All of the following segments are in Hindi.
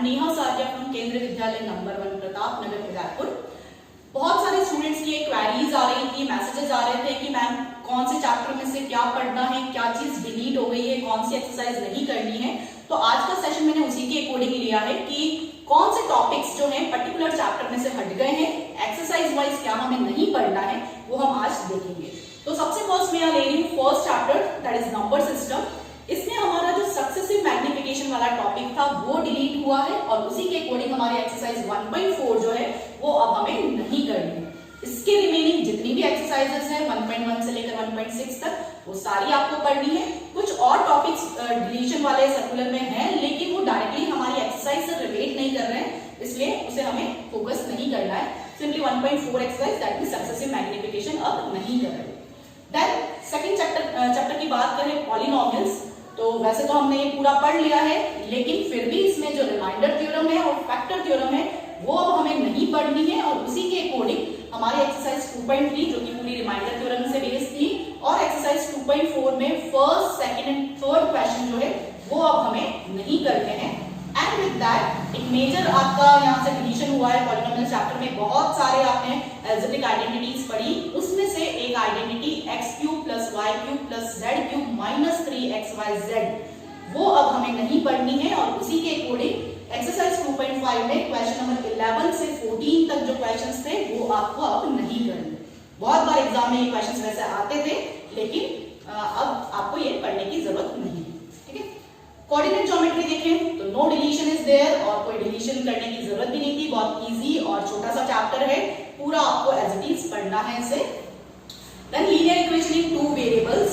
I'm Neha Saria from केंद्रीय विद्यालय नंबर 1 प्रताप नगर उदयपुर। बहुत सारे स्टूडेंट्स की क्वेरीज आ रही थी, मैसेजेस आ रहे थे कि मैम कौन से चैप्टर में से क्या पढ़ना है, क्या चीज डिलीट हो गई है, कौन सी एक्सरसाइज नहीं करनी है। तो आज का सेशन मैंने उसी के अकॉर्डिंग लिया है कि कौन से टॉपिक्स जो हैं पर्टिकुलर चैप्टर में से हट गए हैं, एक्सरसाइज वाइज क्या हमें नहीं पढ़ना है, वो हम आज देखेंगे। तो सबसे फर्स्ट मैं ले रही हूँ first chapter, that is number system. इसमें हमारा जो सक्सेसिव मैग्निफिकेशन वाला टॉपिक था वो डिलीट हुआ है और उसी के अकॉर्डिंग हमारी एक्सरसाइज 1.4 जो है वो अब हमें नहीं करनी है। इसके रिमेनिंग जितनी भी एक्सरसाइजेस हैं 1.1 से लेकर 1.6 तक वो सारी आपको पढ़नी है। कुछ और टॉपिक्स डिलीशन वाले सर्कुलर में हैं, लेकिन वो डायरेक्टली हमारी एक्सरसाइज से रिलेट नहीं कर रहे हैं, इसलिए उसे हमें फोकस नहीं करना है। Simply 1.4 exercise that means successive magnification अब नहीं कर रहे। देन सेकंड चैप्टर की बात करें पॉलिनोमियल्स, तो वैसे तो हमने ये पूरा पढ़ लिया है, लेकिन फिर भी इसमें जो रिमाइंडर थ्योरम है और फैक्टर थ्योरम है वो अब हमें नहीं पढ़नी है और उसी के अकॉर्डिंग हमारी एक्सरसाइज 2.3 जो कि पूरी रिमाइंडर थ्योरम से बेस्ड थी और एक्सरसाइज 2.4 में first, second and third question जो है वो अब हमें नहीं करने हैं। एंड विद दैट एक मेजर आपका यहाँ से डिलीशन हुआ है पॉलिनोमियल चैप्टर में। बहुत सारे आपने अलजेब्रिक आइडेंटिटीज पढ़ी, उसमें से एक identity x³ + y³ + z³ - 3xyz वो अब हमें नहीं पढ़नी है और उसी के अकॉर्डिंग एक्सरसाइज 2.5 में क्वेश्चन नंबर 11 से 14 तक जो क्वेश्चंस थे वो आपको अब नहीं करने। बहुत बार एग्जाम में ये क्वेश्चंस वैसे आते थे, लेकिन अब आपको ये पढ़ने की जरूरत नहीं है। ठीक है, कोऑर्डिनेट ज्योमेट्री देखें तो नो डिलीशन इज देयर और कोई डिलीशन करने की जरूरत भी नहीं थी। बहुत इजी और छोटा सा चैप्टर है, पूरा आपको एज इट इज पढ़ना है इसे। Then linear equation in 2 variables,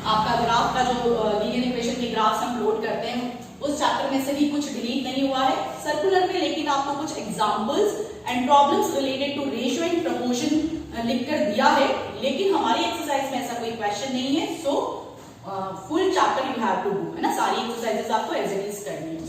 आपका ग्राफ का जो लीनियर इक्वेशन के ग्राफ्स हम प्लॉट करते हैं उस चैप्टर में से भी कुछ डिलीट नहीं हुआ है सर्कुलर में, लेकिन आपको कुछ examples and problems related to ratio and proportion लिखकर दिया है, लेकिन हमारी एक्सरसाइज में ऐसा कोई क्वेश्चन नहीं है। So full chapter you have to do, है ना, सारी एक्सरसाइजेस आपको एज इट इज करनी है।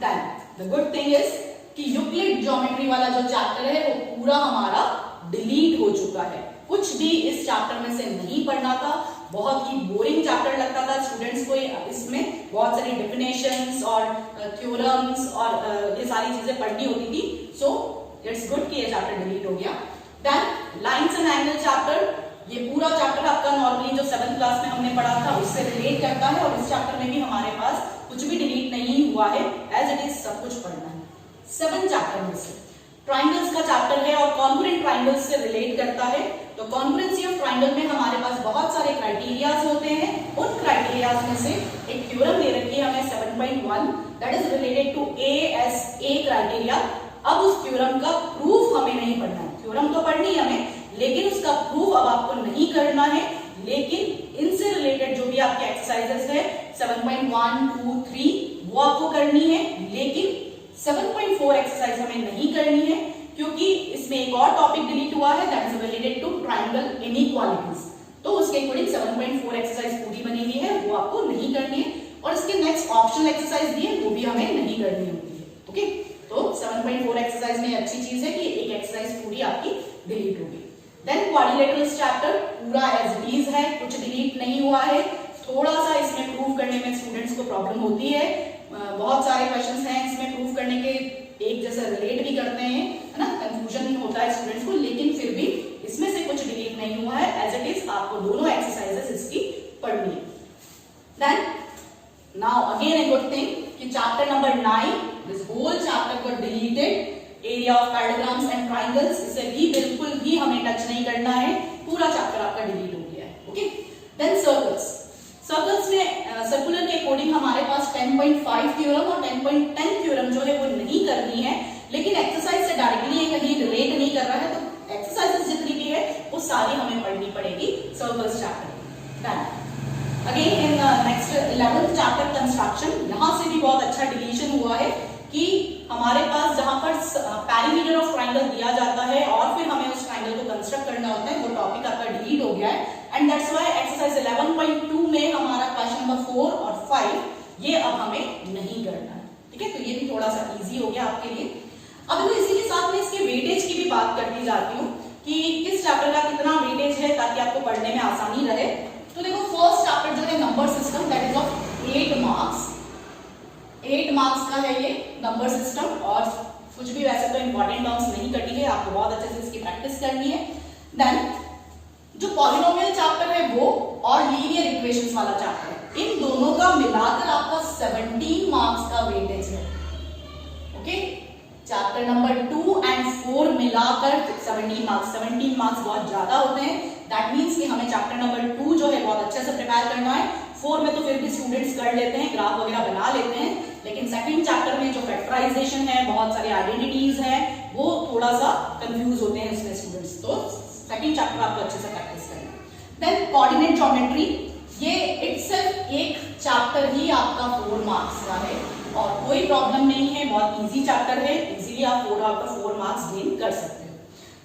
Then the good thing is कि यूक्लिड ज्योमेट्री वाला जो चैप्टर है वो पूरा हमारा डिलीट हो चुका है। कुछ भी इस चैप्टर में से नहीं पढ़ना था, बहुत ही बोरिंग चैप्टर लगता था स्टूडेंट्स को। इसमें बहुत सारी डेफिनेशंस और थ्योरम्स और ये सारी चीजें पढ़नी होती थी। सो इट्स गुड कि ये चैप्टर डिलीट हो गया। Then lines and angle chapter, ये पूरा चैप्टर आपका नॉर्मली जो 7th क्लास में हमने पढ़ा था उससे रिलेट करता है और इस चैप्टर में भी हमारे पास कुछ भी डिलीट नहीं हुआ है, एज इट इज सब कुछ पढ़ना है। 7 चैप्टर में से ट्राइंगल्स का चैप्टर है और कॉन्ग्रुएंट ट्राइंगल्स से रिलेट करता है। तो कॉन्ग्रुएंसी ऑफ ट्राइंगल में हमारे पास बहुत सारे क्राइटेरियाज होते हैं, उन क्राइटेरियाज में से एक थ्योरम दे रखी है हमें 7.1 that is related to ASA criteria. अब उस थ्योरम का प्रूफ हमें नहीं पढ़ना है, थ्योरम तो पढ़नी है हमें, लेकिन उसका प्रूफ अब आपको नहीं करना है। लेकिन इनसे रिलेटेड जो भी आपकी एक्सरसाइजेस है 7.1, 2, 3 वो आपको करनी है, लेकिन 7.4 एक्सरसाइज हमें नहीं करनी है क्योंकि इसमें एक और टॉपिक डिलीट हुआ है that is related to triangle inequalities. तो उसके अकॉर्डिंग 7.4 एक्सरसाइज पूरी बनी हुई है, वो आपको नहीं करनी है और इसके नेक्स्ट ऑप्शनल एक्सरसाइज भी है वो भी हमें नहीं करनी होती है। ओके, तो 7.4 एक्सरसाइज में अच्छी चीज है कि एक एक्सरसाइज पूरी आपकी डिलीट होगी। देन क्वाड्रिलेटरल्स चैप्टर पूरा एज इट इज है, कुछ डिलीट नहीं हुआ है। थोड़ा सा इसमें प्रूव करने में स्टूडेंट्स को प्रॉब्लम होती है, बहुत सारे क्वेश्चंस हैं इसमें प्रूव करने के, एक जैसा रिलेट भी करते हैं, है ना, कंफ्यूजन होता है स्टूडेंट्स को, लेकिन फिर भी इसमें से कुछ डिलीट नहीं हुआ है, एज इट इज आपको दोनों एक्सरसाइजेस इसकी पढ़नी है। Then now again a good thing कि chapter number 9 this whole chapter got deleted, area of parallelograms and triangles, इसे भी बिल्कुल भी हमें टच नहीं करना है, पूरा चैप्टर आपका डिलीट हो गया है। ओके, देन सर्कल्स, सर्कल्स में सर्कुलर के अकॉर्डिंग हमारे पास 10.5 थ्योरम और 10.10 थ्योरम जो है वो नहीं करनी है, लेकिन एक्सरसाइज से डायरेक्टली कहीं रिलेट नहीं कर रहा है, तो एक्सरसाइजेस जितनी भी है वो सारी हमें पढ़नी पड़ेगी circles chapter. Then again in next 11th chapter construction, यहाँ से भी बहुत अच्छा डिलीशन हुआ है कि हमारे पास जहां पर पैरीमीटर ऑफ ट्राइंगल दिया जाता है और फिर हमें उस ट्राइंगल को कंस्ट्रक्ट करना होता है, वो टॉपिक आपका डिलीट हो गया है। एंड दैट्स व्हाई एक्सरसाइज 11.2 में हमारा क्वेश्चन नंबर 4 और 5 ये अब हमें नहीं करना है। ठीक है, तो ये भी थोड़ा सा इजी हो गया आपके लिए। अब तो इसी के साथ में इसके वेटेज की भी बात करती जाती हूँ कि किस चैप्टर का कितना वेटेज है ताकि आपको पढ़ने में आसानी रहे। तो देखो फर्स्ट चैप्टर जो है number system that is of 8 marks, 8 marks का है ये। नंबर सिस्टम और कुछ भी वैसे तो इंपॉर्टेंट टर्म्स नहीं कटी है, आपको बहुत अच्छे से इसकी प्रैक्टिस करनी है। देन जो पॉलिनोमियल चैप्टर है वो और लीनियर इक्वेशंस वाला चैप्टर है, इन दोनों का मिलाकर आपका 17 मार्क्स का वेटेज है। ओके, चैप्टर नंबर 2 एंड 4 मिलाकर 17 मार्क्स। 17 मार्क्स बहुत ज्यादा होते हैं, दैट मीन्स कि हमें चैप्टर नंबर 2 जो है बहुत अच्छे से प्रिपेयर करना है। 4 में तो फिर भी स्टूडेंट्स कर लेते हैं, ग्राफ वगैरह बना लेते हैं, लेकिन सेकंड चैप्टर में जो फैक्टराइजेशन है, बहुत सारे आइडेंटिटीज हैं, वो थोड़ा सा कंफ्यूज होते हैं उसमें स्टूडेंट्स। तो सेकंड चैप्टर आपको अच्छे से प्रैक्टिस करना है। देन कोऑर्डिनेट ज्योमेट्री, ये इटसेल्फ एक चैप्टर ही आपका 4 मार्क्स का है और कोई प्रॉब्लम नहीं है, बहुत इजी चैप्टर है, इजीली आप 4 आउट ऑफ 4 मार्क्स गेन कर सकते हो।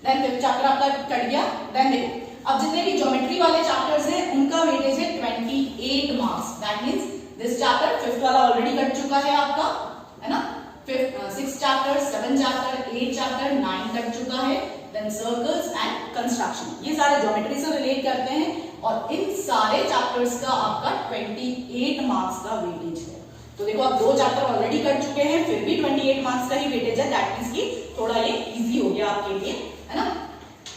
देन फिफ्थ चैप्टर आपका कट गया। देन देखो अब जितने भी ज्योमेट्री वाले चैप्टर्स हैं उनका वेटेज है 28 marks. That means this chapter fifth वाला ऑलरेडी कट चुका है आपका, है ना। Six chapter, 7 chapter, 8 chapter, 9 cut चुका है। देन सर्कल्स एंड कंस्ट्रक्शन, ये सारे ज्योमेट्री से रिलेट करते हैं और इन सारे चैप्टर्स का आपका 28 मार्क्स का वेटेज है। तो देखो आप 2 चैप्टर ऑलरेडी कर चुके हैं, फिर भी 28 मार्क्स का ही वेटेज है। दैट मींस कि थोड़ा ये इजी हो गया आपके लिए, है ना।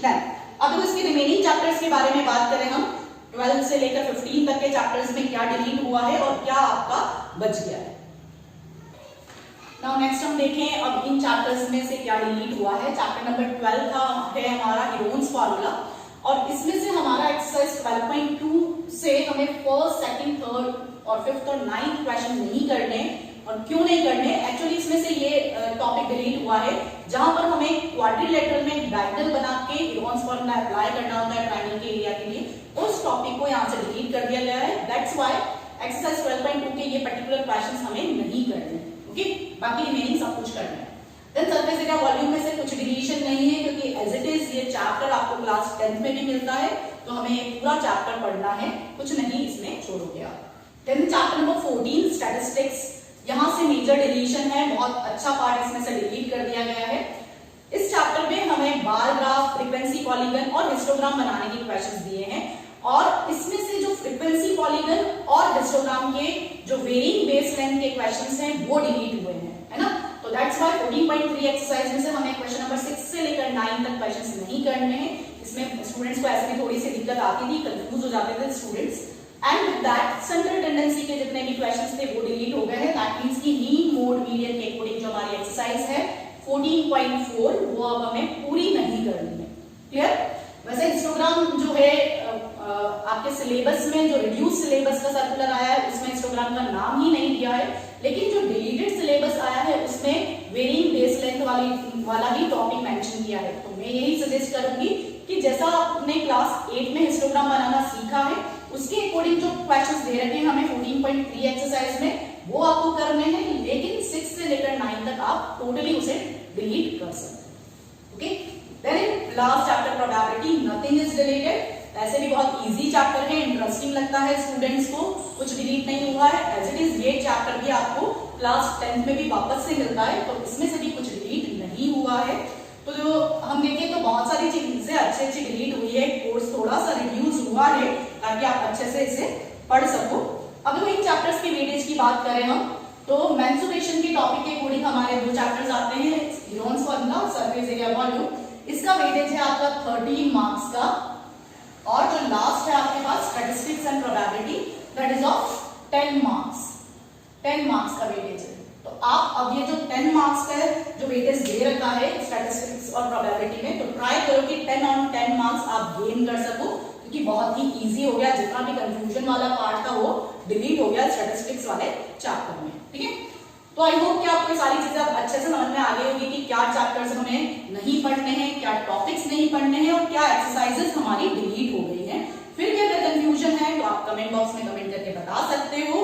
देन अब देखो इसके रिमेनिंग चैप्टर्स के बारे में बात करें हम, 12 से लेकर 15 तक के चैप्टर्स में क्या डिलीट हुआ है और क्या आपका बच गया है। नाउ नेक्स्ट हम देखें अब इन चैप्टर्स में से क्या डिलीट हुआ है। चैप्टर नंबर 12 का है हमारा हीरोन्स फार्मूला और इसमें से हमारा एक्सरसाइज 12.2 से हमें फर्स्ट, सेकंड, थर्ड और फिफ्थ और 9th क्वेश्चन नहीं करने। और क्यों नहीं करने, एक्चुअली इसमें से ये टॉपिक डिलीट हुआ है जहां पर हमें क्वाड्रिलेटरल में डायगोनल बना के हीरोन्स फार्मूला अप्लाई करना होता है ट्रायंगल के एरिया के लिए, उस टॉपिक को यहाँ से डिलीट कर दिया गया है। दैट्स व्हाई एक्सरसाइज 12.2 के ये पर्टिकुलर क्वेश्चंस हमें नहीं करने। ओके, बाकी रिमेनिंग सब कुछ करना है। देन सरफेस एरिया वॉल्यूम में से कुछ डिलीशन नहीं है क्योंकि एज इट इज ये चैप्टर आपको क्लास 10th में भी मिलता है, तो हमें ये पूरा चैप्टर पढ़ना है, कुछ नहीं इसमें छोड़ोगे आप। देन चैप्टर नंबर 14 स्टैटिस्टिक्स, यहाँ से मेजर डिलीशन है, बहुत अच्छा पार्ट इसमें से डिलीट कर दिया गया है। इस चैप्टर में हमें बार ग्राफ, फ्रीक्वेंसी पॉलीगन और हिस्टोग्राम बनाने के क्वेश्चंस दिए हैं और इसमें से जो फ्रीक्वेंसी पॉलीगन और हिस्टोग्राम के जो वेरिंग बेस लेंथ के क्वेश्चंस हैं वो डिलीट हुए हैं, है ना। तो दैट्स व्हाई 14.3 एक्सरसाइज में से हमें क्वेश्चन नंबर 6 से लेकर 9 तक क्वेश्चंस नहीं करने हैं। इसमें स्टूडेंट्स को ऐसे भी थोड़ी सी दिक्कत आती थी, कंफ्यूज हो जाते थे students. And with that central tendency के जितने भी क्वेश्चंस थे वो डिलीट हो गए हैं। दैट मींस कि मीन, मोड, मीडियन के अकॉर्डिंग जो हमारी एक्सरसाइज है 14.4 वो अब हमें पूरी नहीं करनी है। क्लियर। वैसे हिस्टोग्राम जो है आपके सिलेबस में जो रिड्यूस सिलेबस का सर्कुलर आया है उसमें हिस्टोग्राम का नाम ही नहीं दिया है, लेकिन जो डिलीटेड सिलेबस आया है उसमें वेरिंग बेस लेंथ वाला ही टॉपिक मेंशन किया है। तो मैं यही सजेस्ट करूंगी कि जैसा आपने क्लास 8 में हिस्टोग्राम बनाना सीखा है उसके अकॉर्डिंग जो क्वेश्चंस दे रखे हैं हमें 14.3 एक्सरसाइज में वो आपको करने हैं, लेकिन 6 से लेकर 9 तक आप टोटली उसे डिलीट कर सकते हैं। Okay, then last chapter probability, nothing is deleted. ऐसे भी बहुत इजी चैप्टर है, इंटरेस्टिंग लगता है स्टूडेंट्स को, कुछ डिलीट नहीं हुआ है। एज इट इज ये चैप्टर भी आपको क्लास 10th में भी वापस से मिलता है, तो इसमें से भी कुछ डिलीट नहीं हुआ है। तो जो हम देखें तो बहुत सारी चीजें अच्छी डिलीट हुई है, कोर्स थोड़ा सा रिड्यूस हुआ है ताकि आप अच्छे से इसे पढ़ सको। अब इन चैप्टर्स के वेटेज की बात करें हम तो मेंसुरेशन के टॉपिक के अकॉर्डिंग हमारे 2 चैप्टर्स आते हैं, हीरोन्स फार्मूला और सरफेस एरिया वॉल्यूम। इसका वेटेज है आपका 13 मार्क्स का और जो लास्ट है आपके पास statistics and probability that is of 10 marks. 10 marks का वेटेज है। तो आप अब ये जो 10 मार्क्स का जो वेटेज दे रखा है स्टैटिस्टिक्स और प्रोबेबिलिटी में, तो ट्राई करो कि 10 on 10 मार्क्स आप गेन कर सको, क्योंकि बहुत ही इजी हो गया, जितना भी कंफ्यूजन वाला पार्ट था वो डिलीट हो गया स्टैटिस्टिक्स वाले चैप्टर में। ठीक है, तो आई होप कि आपको सारी चीजें अच्छे से समझ में आ गई होगी कि क्या चैप्टर्स हमें नहीं पढ़ने हैं, क्या टॉपिक्स नहीं पढ़ने हैं और क्या एक्सरसाइजेस हमारी डिलीट हो गई हैं। फिर भी अगर कंफ्यूजन है तो आप कमेंट बॉक्स में कमेंट करके बता सकते हो,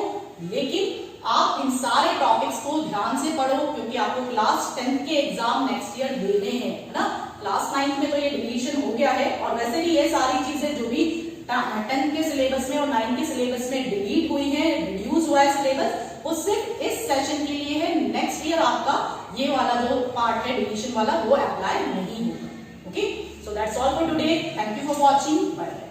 लेकिन आप इन सारे टॉपिक्स को ध्यान से पढ़ो क्योंकि आपको क्लास 10th के एग्जाम नेक्स्ट ईयर देने हैं, है ना। क्लास 9th में तो ये डिलीशन हो गया है और वैसे भी ये सारी चीजें जो भी 10th के सिलेबस में और 9th के सिलेबस में डिलीट हुई है, रिड्यूस हुआ है सिलेबस, वो सिर्फ इस सेशन के लिए है। नेक्स्ट ईयर आपका ये वाला जो पार्ट है डिलीशन वाला वो अप्लाई नहीं होगा। Okay, so that's all for today. Thank you for watching. Bye.